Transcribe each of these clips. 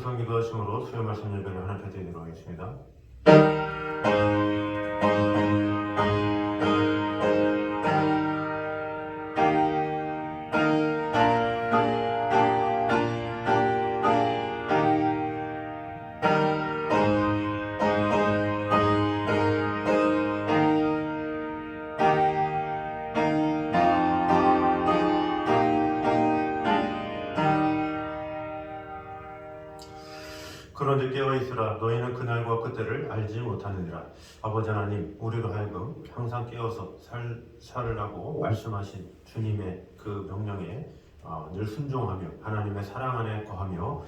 영상 기도하심으로 수요 말씀 예배를 하나 드리도록 하겠습니다. 그런즉 깨어있으라. 너희는 그날과 그때를 알지 못하느니라. 아버지 하나님, 우리로 하여금 항상 깨어서 살으라고 말씀하신 주님의 그 명령에 늘 순종하며 하나님의 사랑 안에 거하며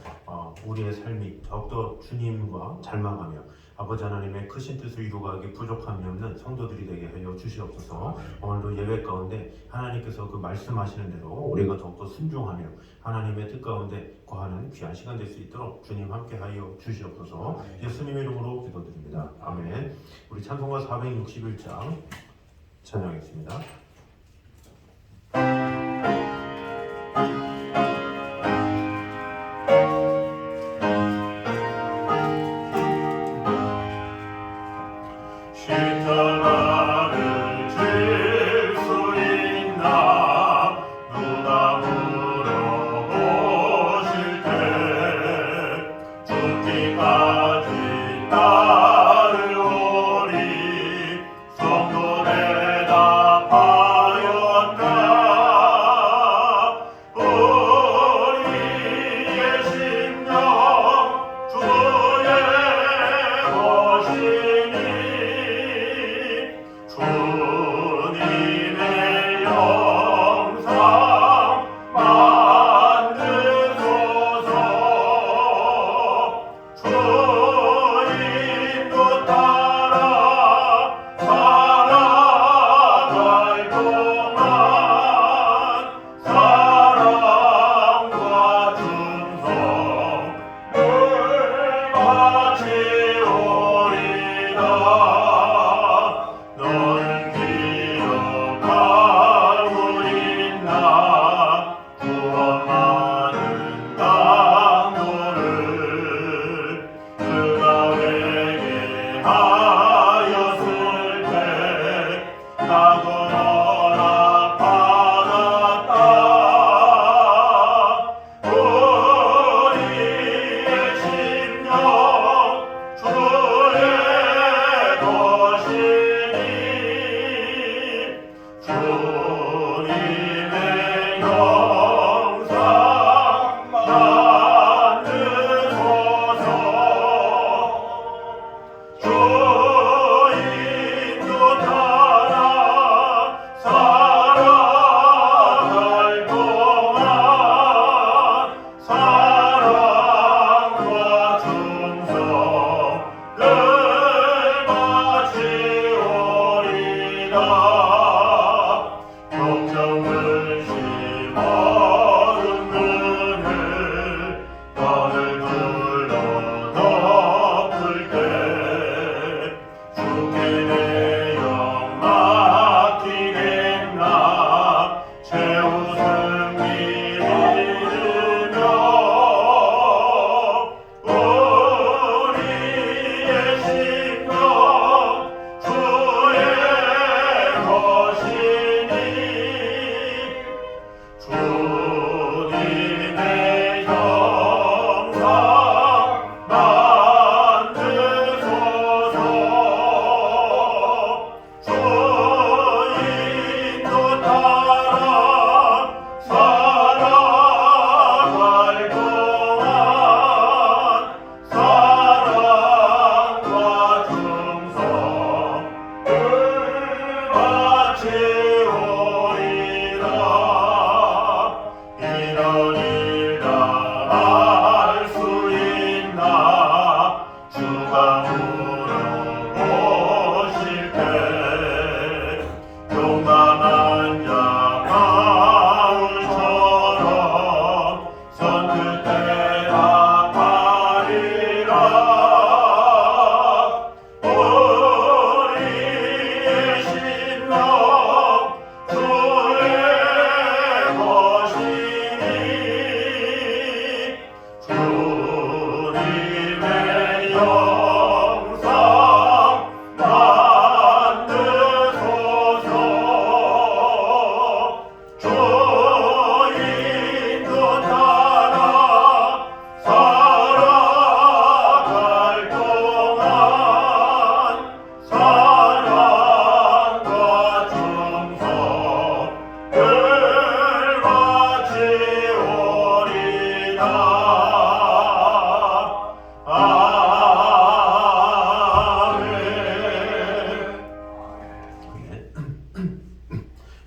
우리의 삶이 더욱더 주님과 닮아가며 아버지 하나님의 크신 뜻을 이루어가기 부족함이 없는 성도들이 되게 하여 주시옵소서. 오늘도 예배 가운데 하나님께서 그 말씀하시는 대로 우리가 더욱더 순종하며 하나님의 뜻 가운데 거하는 귀한 시간 될 수 있도록 주님 함께 하여 주시옵소서. 예수님의 이름으로 기도드립니다. 아멘. 우리 찬송가 461장 찬양하겠습니다. 주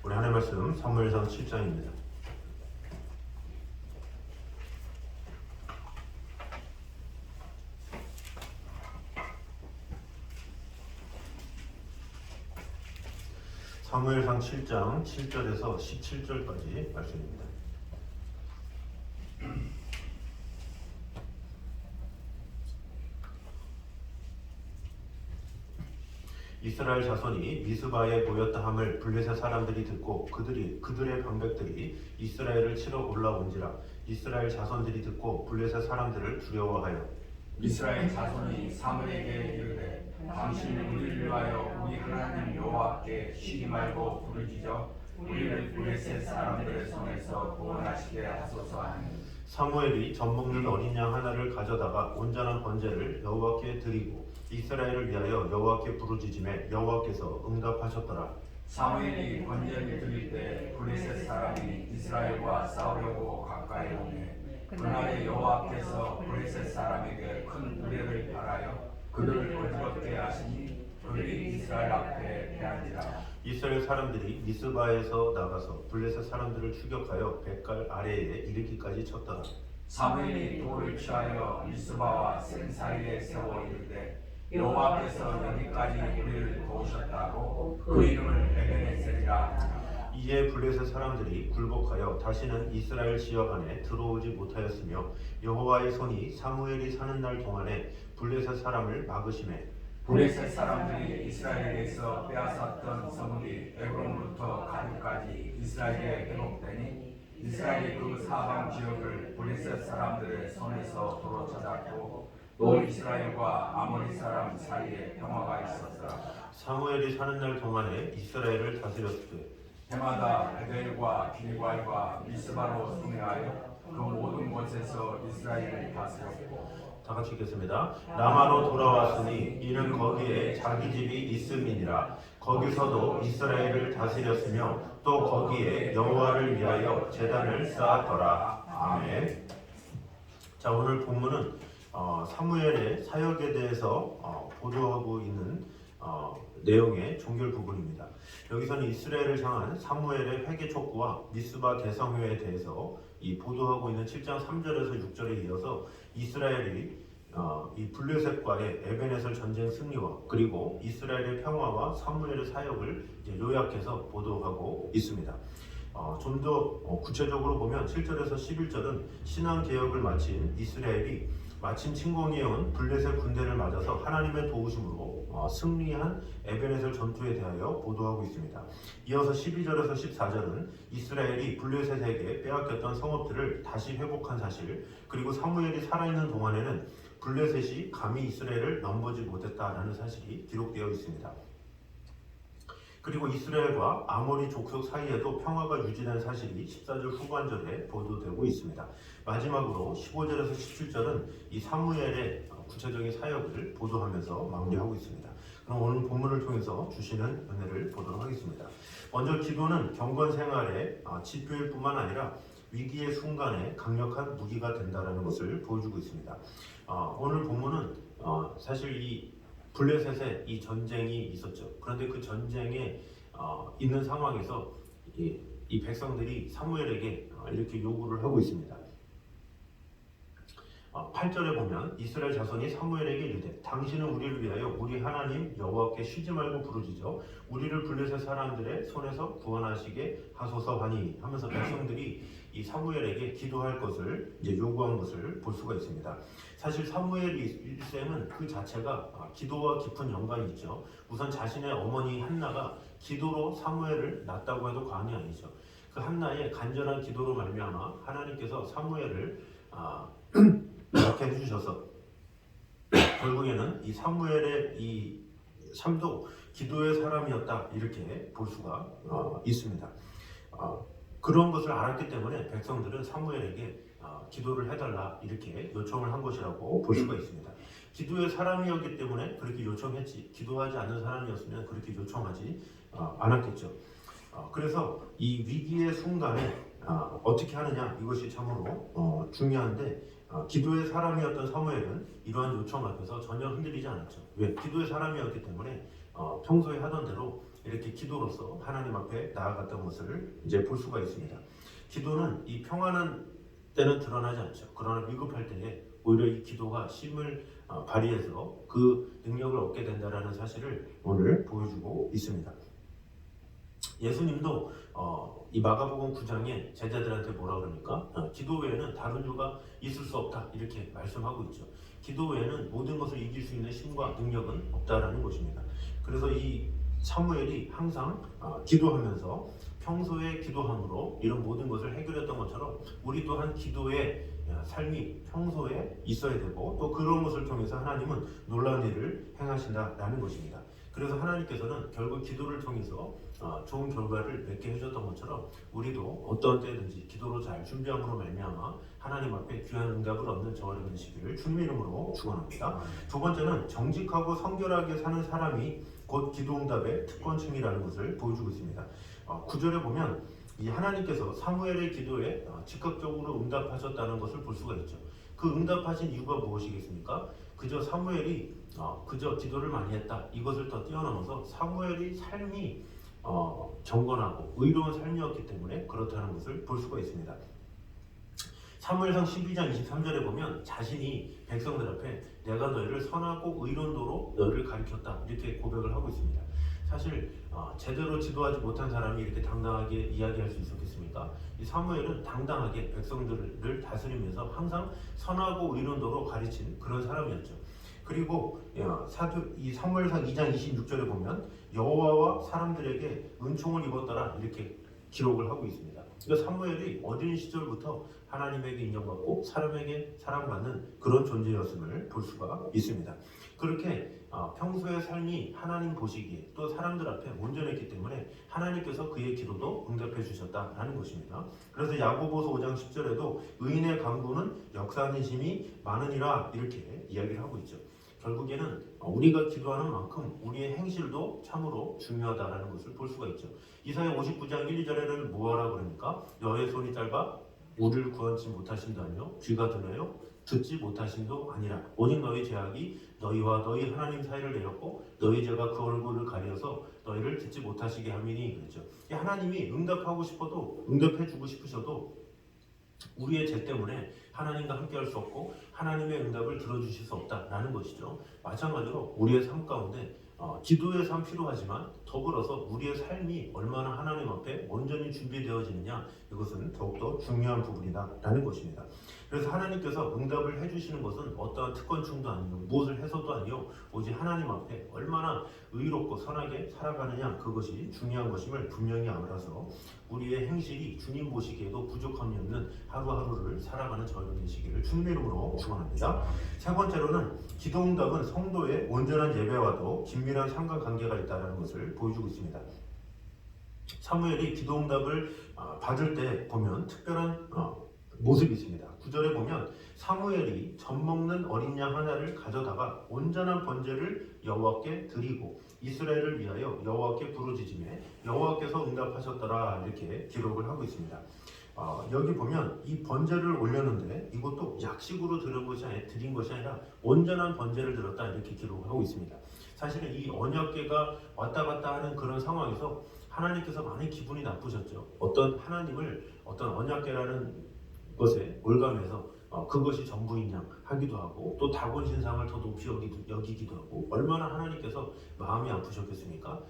우리 하나님 말씀 사무엘상 7장입니다. 사무엘상 7장 7절에서 17절까지 말씀입니다. 이스라엘 자손이 미스바에 모였다 함을 블레셋 사람들이 듣고 그들의 방백들이 이스라엘을 치러 올라온지라. 이스라엘 자손들이 듣고 블레셋 사람들을 두려워하여 이스라엘 자손이 사무엘에게 이르되 당신이 우리를 위하여 우리 하나님 여호와께 쉬지 말고 부르짖어 우리를 블레셋 사람들의 손에서 구원하시게 하소서 하니 사무엘이 젖 먹는 어린 양 하나를 가져다가 온전한 번제를 여호와께 드리고 이스라엘을 위하여 여호와께 부르짖음에 여호와께서 응답하셨더라. 사무엘이 번제를 드릴 때 블레셋 사람이 이스라엘과 싸우려고 가까이 오매 그날에 여호와께서 블레셋 사람에게 큰 우레를 바라여 그들을 어지럽게 하시니 그들이 이스라엘 앞에 패한지라. 이스라엘 사람들이 미스바에서 나가서 블레셋 사람들을 추격하여 뱃갈 아래에 이르기까지 쳤더라. 사무엘이 돌을 취하여 미스바와 센 사이에 세워 이르되 여호와께서 여기까지 우리를 도우셨다고 그 이름을 에베네셀이라. 이에 블레셋 사람들이 굴복하여 다시는 이스라엘 지역 안에 들어오지 못하였으며 여호와의 손이 사무엘이 사는 날 동안에 블레셋 사람을 막으심에 블레셋 사람들이 이스라엘에서 빼앗았던 성읍이 에브론부터 가드까지 이스라엘에 회복되니 이스라엘이 그 사방 지역을 블레셋 사람들의 손에서 도로 찾았고 또 이스라엘과 아모리 사람 사이에 평화가 있었더라. 사무엘이 사는 날 동안에 이스라엘을 다스렸을 때 해마다 베델과 길갈과 미스바로 순회하여 그 모든 곳에서 이스라엘을 다스렸고 다 같이 읽겠습니다. 라마로 돌아왔으니 이는 거기에 자기 집이 있음이니라. 거기서도 이스라엘을 다스렸으며 또 거기에 여호와를 위하여 제단을 쌓았더라. 아멘. 자, 오늘 본문은 사무엘의 사역에 대해서 보도하고 있는 내용의 종결 부분입니다. 여기서는 이스라엘을 향한 사무엘의 회개 촉구와 미스바 대성회에 대해서 이 보도하고 있는 7장 3절에서 6절에 이어서 이스라엘이 이 블레셋과의 에베네셀 전쟁 승리와 그리고 이스라엘의 평화와 사무엘의 사역을 이제 요약해서 보도하고 있습니다. 좀 더 구체적으로 보면 7절에서 11절은 신앙 개혁을 마친 이스라엘이 마침 침공해온 블레셋 군대를 맞아서 하나님의 도우심으로 승리한 에베네셀 전투에 대하여 보도하고 있습니다. 이어서 12절에서 14절은 이스라엘이 블레셋에게 빼앗겼던 성읍들을 다시 회복한 사실, 그리고 사무엘이 살아있는 동안에는 블레셋이 감히 이스라엘을 넘보지 못했다라는 사실이 기록되어 있습니다. 그리고 이스라엘과 아모리 족속 사이에도 평화가 유지된 사실이 14절 후반절에 보도되고 있습니다. 마지막으로 15절에서 17절은 이 사무엘의 구체적인 사역을 보도하면서 마무리하고 있습니다. 그럼 오늘 본문을 통해서 주시는 은혜를 보도록 하겠습니다. 먼저 기도는 경건 생활의 지표일 뿐만 아니라 위기의 순간에 강력한 무기가 된다는 것을 보여주고 있습니다. 오늘 본문은 사실 이 블레셋에 이 전쟁이 있었죠. 그런데 그 전쟁에 있는 상황에서 이 백성들이 사무엘에게 이렇게 요구를 하고 있습니다. 8절에 보면 이스라엘 자손이 사무엘에게 이르되 당신은 우리를 위하여 우리 하나님 여호와께 쉬지 말고 부르짖어 우리를 블레셋 사람들의 손에서 구원하시게 하소서 하니 하면서 백성들이 이 사무엘에게 기도할 것을 이제 요구한 것을 볼 수가 있습니다. 사실 사무엘 일생은 그 자체가 기도와 깊은 연관이 있죠. 우선 자신의 어머니 한나가 기도로 사무엘을 낳았다고 해도 과언이 아니죠. 그 한나의 간절한 기도로 말미암아 하나님께서 사무엘을 낳게 해주셔서 결국에 이 사무엘의 이 삶도 기도의 사람이었다 이렇게 볼 수가 있습니다. 그런 것을 알았기 때문에 백성들은 사무엘에게 기도를 해달라 이렇게 요청을 한 것이라고 볼 수가 있습니다. 기도의 사람이었기 때문에 그렇게 요청했지, 기도하지 않는 사람이었으면 그렇게 요청하지 않았겠죠. 그래서 이 위기의 순간에 어떻게 하느냐 이것이 참으로 중요한데, 기도의 사람이었던 사무엘은 이러한 요청 앞에서 전혀 흔들리지 않았죠. 왜? 기도의 사람이었기 때문에 평소에 하던 대로 이렇게 기도로서 하나님 앞에 나아갔던 것을 이제 볼 수가 있습니다. 기도는 이 평안한 때는 드러나지 않죠. 그러나 위급할 때에 오히려 이 기도가 힘을 발휘해서 그 능력을 얻게 된다는 사실을 오늘 보여주고 있습니다. 예수님도 이 마가복음 9장에 제자들한테 뭐라 그럽니까? 기도 외에는 다른 이유가 있을 수 없다 이렇게 말씀하고 있죠. 기도 외에는 모든 것을 이길 수 있는 힘과 능력은 없다라는 것입니다. 그래서 이 사무엘이 항상 기도하면서 평소에 기도함으로 이런 모든 것을 해결했던 것처럼 우리 또한 기도의 삶이 평소에 있어야 되고, 또 그런 것을 통해서 하나님은 놀라운 일을 행하신다라는 것입니다. 그래서 하나님께서는 결국 기도를 통해서 좋은 결과를 맺게 해주셨던 것처럼 우리도 어떤 때든지 기도로 잘 준비함으로 말미암아 하나님 앞에 귀한 응답을 얻는 저와 여러분 되시기를 주님의 이름으로 축원합니다. 두 번째는 정직하고 성결하게 사는 사람이 곧 기도 응답의 특권층이라는 것을 보여주고 있습니다. 9절에 보면 이 하나님께서 사무엘의 기도에 즉각적으로 응답하셨다는 것을 볼 수가 있죠. 그 응답하신 이유가 무엇이겠습니까? 그저 사무엘이 그저 기도를 많이 했다 이것을 더 뛰어넘어서 사무엘의 삶이 경건하고 의로운 삶이었기 때문에 그렇다는 것을 볼 수가 있습니다. 사무엘상 12장 23절에 보면 자신이 백성들 앞에 내가 너희를 선하고 의로운 도로 너희를 가리켰다 이렇게 고백을 하고 있습니다. 사실 제대로 지도하지 못한 사람이 이렇게 당당하게 이야기할 수 있었겠습니까? 이 사무엘은 당당하게 백성들을 다스리면서 항상 선하고 의로운 도로 가르친 그런 사람이었죠. 그리고 이 사무엘상 2장 26절에 보면 여호와와 사람들에게 은총을 입었더라 이렇게 기록을 하고 있습니다. 그러니까 사무엘이 어린 시절부터 하나님에게 인정받고 사람에게 사랑받는 그런 존재였음을 볼 수가 있습니다. 그렇게 평소의 삶이 하나님 보시기에 또 사람들 앞에 온전했기 때문에 하나님께서 그의 기도도 응답해 주셨다라는 것입니다. 그래서 야고보서 5장 10절에도 의인의 간구는 역사하는 힘이 많으니라 이렇게 이야기를 하고 있죠. 결국에는 우리가 기도하는 만큼 우리의 행실도 참으로 중요하다라는 것을 볼 수가 있죠. 이사야 59장 1, 2절에는 뭐하라 그러니까 너의 손이 짧아 우리를 구원치 못하신도 아니요 귀가 드네요 듣지 못하신도 아니라 오직 너희 죄악이 너희와 너희 하나님 사이를 내렸고 너희 죄가 그 얼굴을 가려서 너희를 듣지 못하시게 함이니 그랬죠. 하나님이 응답하고 싶어도 응답해 주고 싶으셔도 우리의 죄 때문에 하나님과 함께 할 수 없고 하나님의 응답을 들어주실 수 없다라는 것이죠. 마찬가지로 우리의 삶 가운데 기도의 삶 필요하지만 더불어서 우리의 삶이 얼마나 하나님 앞에 온전히 준비되어지느냐 이것은 더욱더 중요한 부분이다라는 것입니다. 그래서 하나님께서 응답을 해주시는 것은 어떠한 특권층도 아니고 무엇을 해서도 아니요 오직 하나님 앞에 얼마나 의롭고 선하게 살아가느냐 그것이 중요한 것임을 분명히 알아서 우리의 행실이 주님 보시기에도 부족함이 없는 하루하루를 살아가는 저희들 되시기를 주님의 이름으로 축원합니다. 세 번째로는 기도 응답은 성도의 온전한 예배와도 긴밀한 상관관계가 있다는 것을 보여주고 있습니다. 사무엘이 기도 응답을 받을 때 보면 특별한 모습이 있습니다. 9절에 보면 사무엘이 젖 먹는 어린 양 하나를 가져다가 온전한 번제를 여호와께 드리고 이스라엘을 위하여 여호와께 부르짖음에 여호와께서 응답하셨더라 이렇게 기록을 하고 있습니다. 여기 보면 이 번제를 올렸는데 이것도 약식으로 드린 것이 아니라 온전한 번제를 드렸다 이렇게 기록을 하고 있습니다. 사실은 이 언약궤가 왔다 갔다 하는 그런 상황에서 하나님께서 많이 기분이 나쁘셨죠. 어떤 하나님을 어떤 언약궤라는 것에 올감해서 그것이 전부인 양 하기도 하고 또 다곤 신상을 더 높이 여기기도 하고 얼마나 하나님께서 마음이 아프셨겠습니까?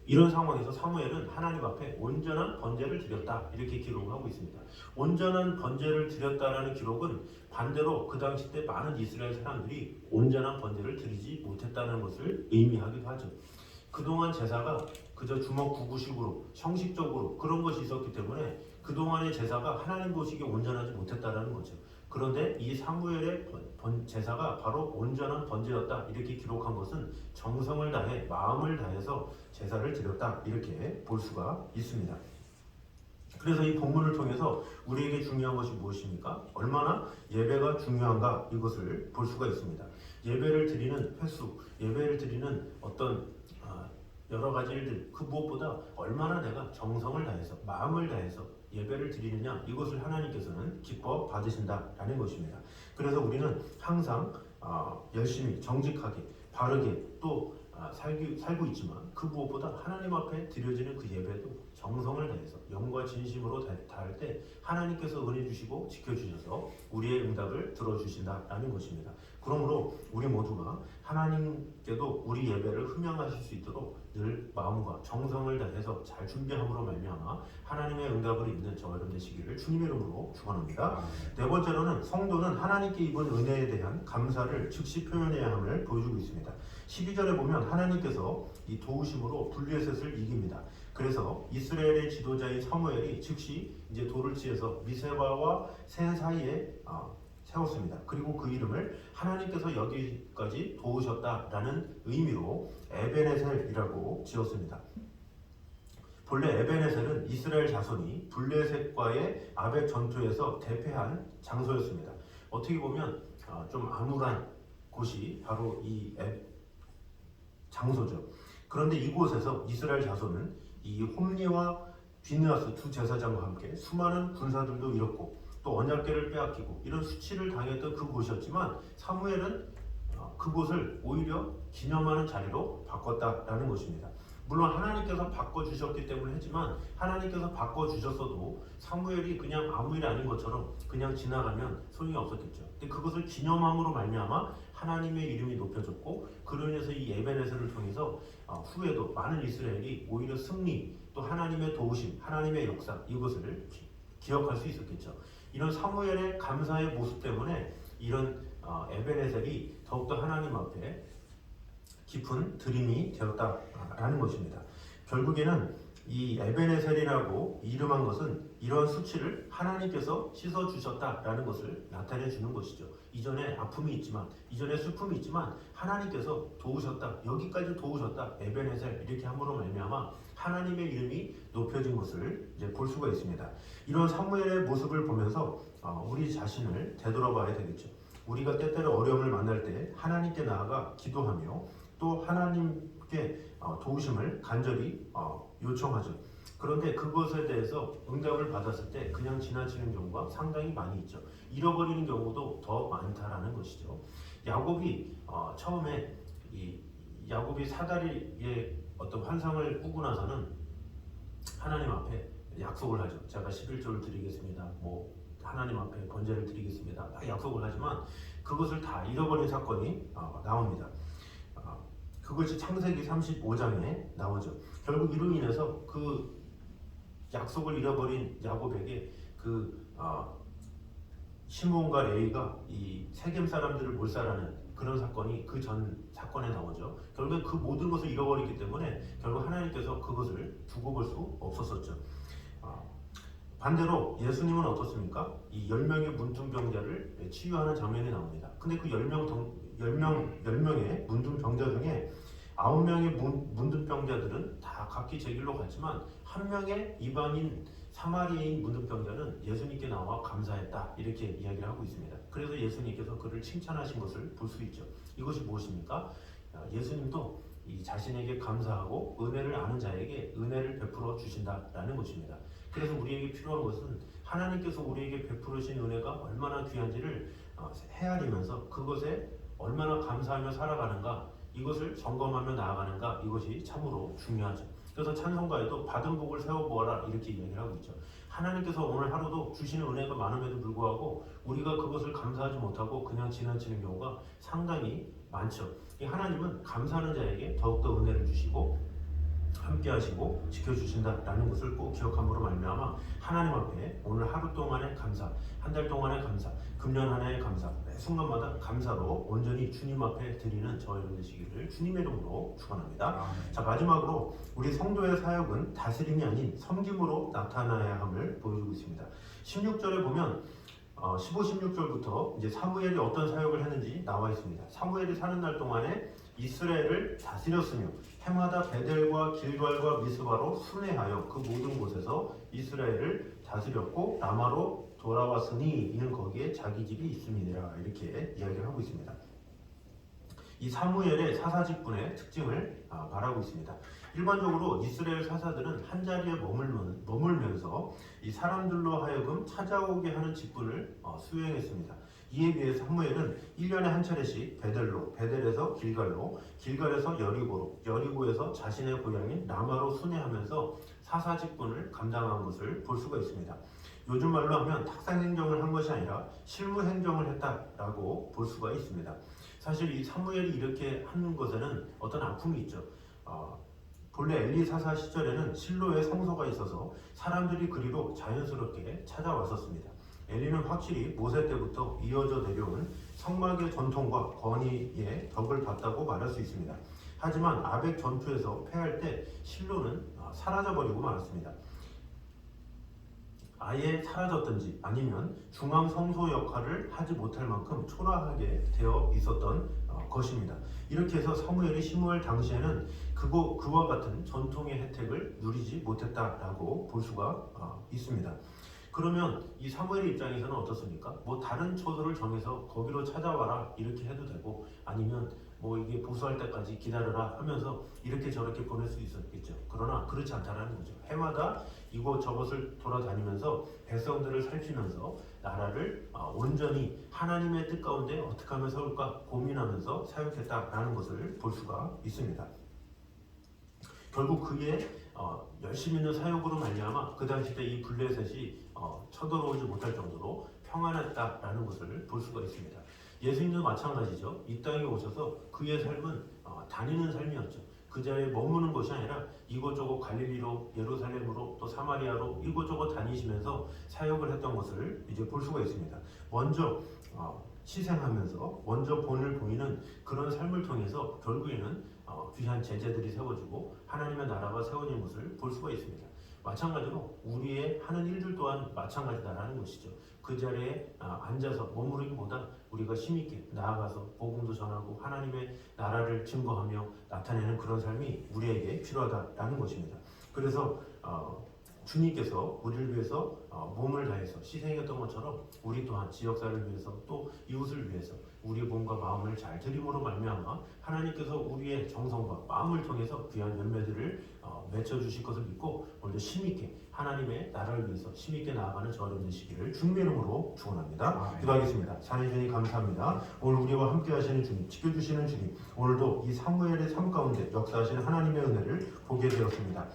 이런 상황에서 사무엘은 하나님 앞에 온전한 번제를 드렸다 이렇게 기록을 하고 있습니다. 온전한 번제를 드렸다라는 기록은 반대로 그 당시 때 많은 이스라엘 사람들이 온전한 번제를 드리지 못했다는 것을 의미하기도 하죠. 그동안 제사가 그저 주먹구구식으로 형식적으로 그런 것이 있었기 때문에 그동안의 제사가 하나님 보시기에 온전하지 못했다라는 거죠. 그런데 이 사무엘의 제사가 바로 온전한 번제였다 이렇게 기록한 것은 정성을 다해 마음을 다해서 제사를 드렸다 이렇게 볼 수가 있습니다. 그래서 이 본문을 통해서 우리에게 중요한 것이 무엇입니까? 얼마나 예배가 중요한가 이것을 볼 수가 있습니다. 예배를 드리는 횟수, 예배를 드리는 어떤 여러 가지 일들, 그 무엇보다 얼마나 내가 정성을 다해서 마음을 다해서 예배를 드리느냐, 이것을 하나님께서는 기뻐 받으신다라는 것입니다. 그래서 우리는 항상 열심히 정직하게 바르게 또 살고 있지만 그 무엇보다 하나님 앞에 드려지는 그 예배도 정성을 다해서 영과 진심으로 다할 때 하나님께서 은혜 주시고 지켜주셔서 우리의 응답을 들어주신다라는 것입니다. 그러므로 우리 모두가 하나님께도 우리 예배를 흠양하실 수 있도록 늘 마음과 정성을 다해서 잘 준비함으로 말미암아 하나님의 응답을 입는 저와 여러분 되시기를 주님의 이름으로 축원합니다. 네 번째로는 성도는 하나님께 입은 은혜에 대한 감사를 즉시 표현해야 함을 보여주고 있습니다. 12절에 보면 하나님께서 이 도우심으로 블레셋을 이깁니다. 그래서 이스라엘의 지도자인 사무엘이 즉시 이제 돌을 치어서 미세바와 센 사이에 세웠습니다. 그리고 그 이름을 하나님께서 여기까지 도우셨다라는 의미로 에벤에셀이라고 지었습니다. 본래 에벤에셀은 이스라엘 자손이 블레셋과의 아벡 전투에서 대패한 장소였습니다. 어떻게 보면 좀 암울한 곳이 바로 이 장소죠. 그런데 이곳에서 이스라엘 자손은 이 홈리와 비느하스 두 제사장과 함께 수많은 군사들도 잃었고 또 언약궤를 빼앗기고 이런 수치를 당했던 그곳이었지만 사무엘은 그곳을 오히려 기념하는 자리로 바꿨다라는 것입니다. 물론 하나님께서 바꿔주셨기 때문에 했지만 하나님께서 바꿔주셨어도 사무엘이 그냥 아무 일 아닌 것처럼 그냥 지나가면 소용이 없었겠죠. 근데 그것을 기념함으로 말미암아 하나님의 이름이 높여졌고 그로 인해서 이 에벤에셀을 통해서 후에도 많은 이스라엘이 오히려 승리 또 하나님의 도우심, 하나님의 역사 이것을 기억할 수 있었겠죠. 이런 사무엘의 감사의 모습 때문에 이런 에벤에셀이 더욱더 하나님 앞에 깊은 드림이 되었다라는 것입니다. 결국에는 이 에벤에셀이라고 이름한 것은 이러한 수치를 하나님께서 씻어주셨다라는 것을 나타내 주는 것이죠. 이전에 아픔이 있지만 이전에 슬픔이 있지만 하나님께서 도우셨다, 여기까지 도우셨다, 에벤에셀 이렇게 함으로 말미암아 하나님의 이름이 높여진 것을 이제 볼 수가 있습니다. 이런 사무엘의 모습을 보면서 우리 자신을 되돌아봐야 되겠죠. 우리가 때때로 어려움을 만날 때 하나님께 나아가 기도하며 또 하나님께 도우심을 간절히 요청하죠. 그런데 그것에 대해서 응답을 받았을 때 그냥 지나치는 경우가 상당히 많이 있죠. 잃어버리는 경우도 더 많다라는 것이죠. 야곱이 처음에 이 야곱이 사다리의 어떤 환상을 꾸고 나서는 하나님 앞에 약속을 하죠. 제가 11조를 드리겠습니다. 뭐 하나님 앞에 번제를 드리겠습니다. 막 약속을 하지만 그것을 다 잃어버린 사건이 나옵니다. 그것이 창세기 35장에 나오죠. 결국 이로 인해서 그 약속을 잃어버린 야곱에게 그 시므온과 레위가 이 세겜 사람들을 몰살하는 그런 사건이 그 전 사건에 나오죠. 결국 그 모든 것을 잃어버리기 때문에 결국 하나님께서 그것을 두고 볼 수 없었었죠. 반대로 예수님은 어떻습니까? 이 10명의 문둥병자를 치유하는 장면이 나옵니다. 근데 그 10명의 문둥병자 중에 9명의 문둥병자들은 다 각기 제 길로 갔지만 한 명의 이방인 사마리아인 문둥병자는 예수님께 나와 감사했다 이렇게 이야기를 하고 있습니다. 그래서 예수님께서 그를 칭찬하신 것을 볼 수 있죠. 이것이 무엇입니까? 예수님도 이 자신에게 감사하고 은혜를 아는 자에게 은혜를 베풀어 주신다라는 것입니다. 그래서 우리에게 필요한 것은 하나님께서 우리에게 베풀으신 은혜가 얼마나 귀한지를 헤아리면서 그것에 얼마나 감사하며 살아가는가 이것을 점검하며 나아가는가 이것이 참으로 중요하죠. 그래서 찬송가에도 받은 복을 세워보아라 이렇게 이야기를 하고 있죠. 하나님께서 오늘 하루도 주시는 은혜가 많음에도 불구하고 우리가 그것을 감사하지 못하고 그냥 지나치는 경우가 상당히 많죠. 하나님은 감사하는 자에게 더욱더 은혜를 주시고 함께 하시고 지켜주신다라는 것을 꼭 기억함으로 말미암아 하나님 앞에 오늘 하루 동안의 감사, 한 달 동안의 감사, 금년 한 해의 감사, 매 순간마다 감사로 온전히 주님 앞에 드리는 저와 여러분 되시기를 주님의 이름으로 축원합니다. 자, 마지막으로 우리 성도의 사역은 다스림이 아닌 섬김으로 나타나야 함을 보여주고 있습니다. 16절에 보면 15, 16절부터 이제 사무엘이 어떤 사역을 했는지 나와 있습니다. 사무엘이 사는 날 동안에 이스라엘을 다스렸으며 해마다 베델과 길갈과 미스바로 순회하여 그 모든 곳에서 이스라엘을 다스렸고 라마로 돌아왔으니 이는 거기에 자기 집이 있음이니라 이렇게 이야기를 하고 있습니다. 이 사무엘의 사사직분의 특징을 말하고 있습니다. 일반적으로 이스라엘 사사들은 한 자리에 머물면서 이 사람들로 하여금 찾아오게 하는 직분을 수행했습니다. 이에 비해 사무엘은 1년에 한 차례씩 베델로, 베델에서 길갈로, 길갈에서 여리고로, 여리고에서 자신의 고향인 라마로 순회하면서 사사 직분을 감당한 것을 볼 수가 있습니다. 요즘 말로 하면 탁상 행정을 한 것이 아니라 실무 행정을 했다라고 볼 수가 있습니다. 사실 이 사무엘이 이렇게 하는 것에는 어떤 아픔이 있죠. 본래 엘리 사사 시절에는 실로에 성소가 있어서 사람들이 그리로 자연스럽게 찾아왔었습니다. 엘리는 확실히 모세 때부터 이어져 내려온 성막의 전통과 권위의 덕을 봤다고 말할 수 있습니다. 하지만 아벡 전투에서 패할 때 실로는 사라져버리고 말았습니다. 아예 사라졌든지 아니면 중앙 성소 역할을 하지 못할 만큼 초라하게 되어 있었던 것입니다. 이렇게 해서 사무엘이 시무엘 당시에는 그와 같은 전통의 혜택을 누리지 못했다라고 볼 수가 있습니다. 그러면 이 사무엘의 입장에서는 어떻습니까? 뭐 다른 처소를 정해서 거기로 찾아와라 이렇게 해도 되고 아니면 뭐 이게 보수할 때까지 기다려라 하면서 이렇게 저렇게 보낼 수 있었겠죠. 그러나 그렇지 않다는 거죠. 해마다 이곳저곳을 돌아다니면서 백성들을 살피면서 나라를 온전히 하나님의 뜻 가운데 어떻게 하면 세울까 고민하면서 사역했다라는 것을 볼 수가 있습니다. 결국 그의 열심히 있는 사역으로 말미암아 그 당시 때 이 블레셋이 쳐들어오지 못할 정도로 평안했다라는 것을 볼 수가 있습니다. 예수님도 마찬가지죠. 이 땅에 오셔서 그의 삶은 다니는 삶이었죠. 그 자리에 머무는 것이 아니라 이곳저곳 갈릴리로 예루살렘으로 또 사마리아로 이곳저곳 다니시면서 사역을 했던 것을 이제 볼 수가 있습니다. 먼저 희생하면서 먼저 본을 보이는 그런 삶을 통해서 결국에는 귀한 제자들이 세워지고 하나님의 나라가 세워진 것을 볼 수가 있습니다. 마찬가지로 우리의 하는 일들 또한 마찬가지다라는 것이죠. 그 자리에 앉아서 머무르기보다 우리가 힘있게 나아가서 복음도 전하고 하나님의 나라를 증거하며 나타내는 그런 삶이 우리에게 필요하다라는 것입니다. 그래서 주님께서 우리를 위해서 몸을 다해서 희생했던 것처럼 우리 또한 지역사를 위해서 또 이웃을 위해서 우리의 몸과 마음을 잘 드림으로 말미암아 하나님께서 우리의 정성과 마음을 통해서 귀한 열매들을 맺어주실 것을 믿고 오늘도 힘있게 하나님의 나라를 위해서 힘있게 나아가는 저와 여러분 되시기를 주님의 이름으로 축원합니다. 기도하겠습니다. 사랑해 주님 감사합니다. 오늘 우리와 함께 하시는 주님, 지켜주시는 주님, 오늘도 이 사무엘의 삶 가운데 역사하시는 하나님의 은혜를 보게 되었습니다.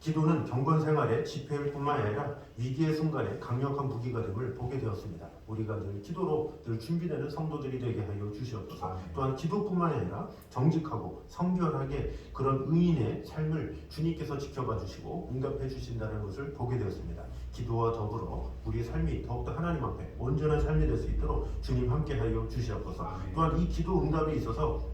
기도는 경건 생활의 지폐일 뿐만 아니라 위기의 순간에 강력한 무기가 됨을 보게 되었습니다. 우리가 늘 기도로 늘 준비되는 성도들이 되게 하여 주시옵소서. 또한 기도뿐만 아니라 정직하고 성결하게 그런 의인의 삶을 주님께서 지켜봐 주시고 응답해 주신다는 것을 보게 되었습니다. 기도와 더불어 우리의 삶이 더욱더 하나님 앞에 온전한 삶이 될 수 있도록 주님 함께 하여 주시옵소서. 또한 이 기도 응답에 있어서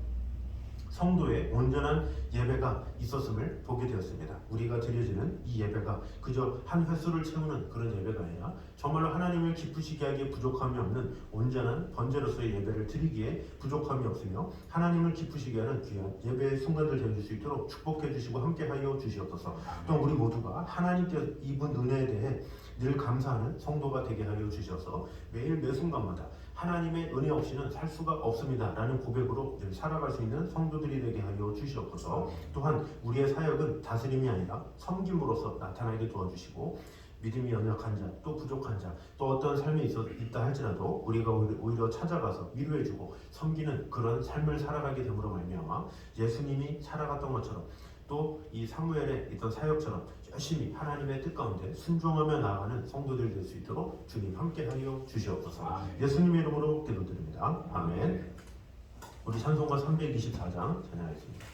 성도의 온전한 예배가 있었음을 보게 되었습니다. 우리가 드려지는 이 예배가 그저 한 횟수를 채우는 그런 예배가 아니라 정말로 하나님을 기쁘시게 하기에 부족함이 없는 온전한 번제로서의 예배를 드리기에 부족함이 없으며 하나님을 기쁘시게 하는 귀한 예배의 순간들 되어줄 수 있도록 축복해 주시고 함께하여 주시옵소서. 또 우리 모두가 하나님께 입은 은혜에 대해 늘 감사하는 성도가 되게 하여 주셔서 매일 매 순간마다 하나님의 은혜 없이는 살 수가 없습니다 라는 고백으로 늘 살아갈 수 있는 성도들이 되게 하여 주시옵소서. 또한 우리의 사역은 다스림이 아니라 섬김으로써 나타나게 도와주시고 믿음이 연약한 자, 또 부족한 자, 또 어떤 삶이 있다 할지라도 우리가 오히려 찾아가서 위로해주고 섬기는 그런 삶을 살아가게 됨으로 말미암아 예수님이 살아갔던 것처럼 또 이 사무엘의 있던 사역처럼 열심히 하나님의 뜻 가운데 순종하며 나아가는 성도들 될 수 있도록 주님 함께하여 주시옵소서. 예수님의 이름으로 기도드립니다. 아멘. 우리 찬송가 324장 찬양하겠습니다.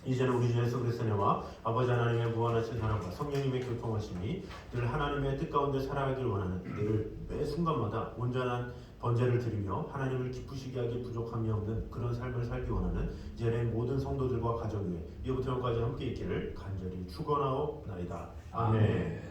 이제는 우리 주 예수 그리스도의 은혜와 아버지 하나님의 무한하신 사랑과 성령님의 교통하심이 늘 하나님의 뜻 가운데 살아가길 원하는 늘 매 순간마다 온전한 번제를 드리며 하나님을 기쁘시게 하기 부족함이 없는 그런 삶을 살기 원하는 이제의 모든 성도들과 가정 위에 이후부터 영까지 함께 있기를 간절히 축원하옵나이다. 아멘.